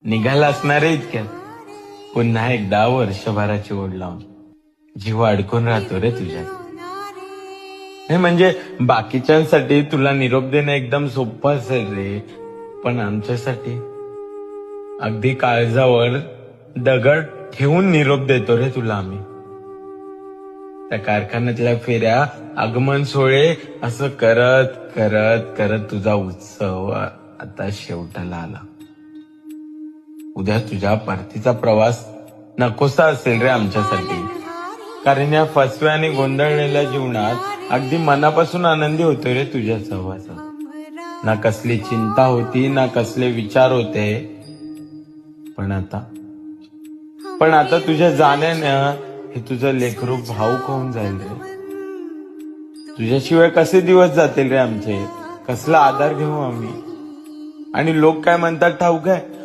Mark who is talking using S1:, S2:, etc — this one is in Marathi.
S1: निघाला असणार आहे इतक्यात. पुन्हा एकदा वर्षभराची ओढ लावून जीव अडकून राहतो रे तुझ्यात. हे म्हणजे बाकीच्यांसाठी तुला निरोप देणं एकदम सोपं असेल रे, पण आमच्यासाठी अगदी काळजावर दगड ठेवून निरोप देतो रे तुला आम्ही. त्या कारखान्यातल्या फेऱ्या, आगमन सोहळे असं करत करत करत तुझा उत्सव आता शेवटाला आला. उद्या तुझ्या परतीचा प्रवास नकोसा असेल रे आमच्यासाठी, कारण या फसव्या आणि गोंधळलेल्या जीवनात अगदी मनापासून आनंदी होतोय रे तुझ्या सहवासात. ना कसली चिंता होती, ना कसले विचार होते. पण आता तुझ्या जाण्यानं हे तुझं लेकरू भाऊक होऊन जाईल रे. तुझ्याशिवाय कसे दिवस जातील रे आमचे, कसला आधार घेऊ आम्ही. आणि लोक काय म्हणतात ठाऊक आहे,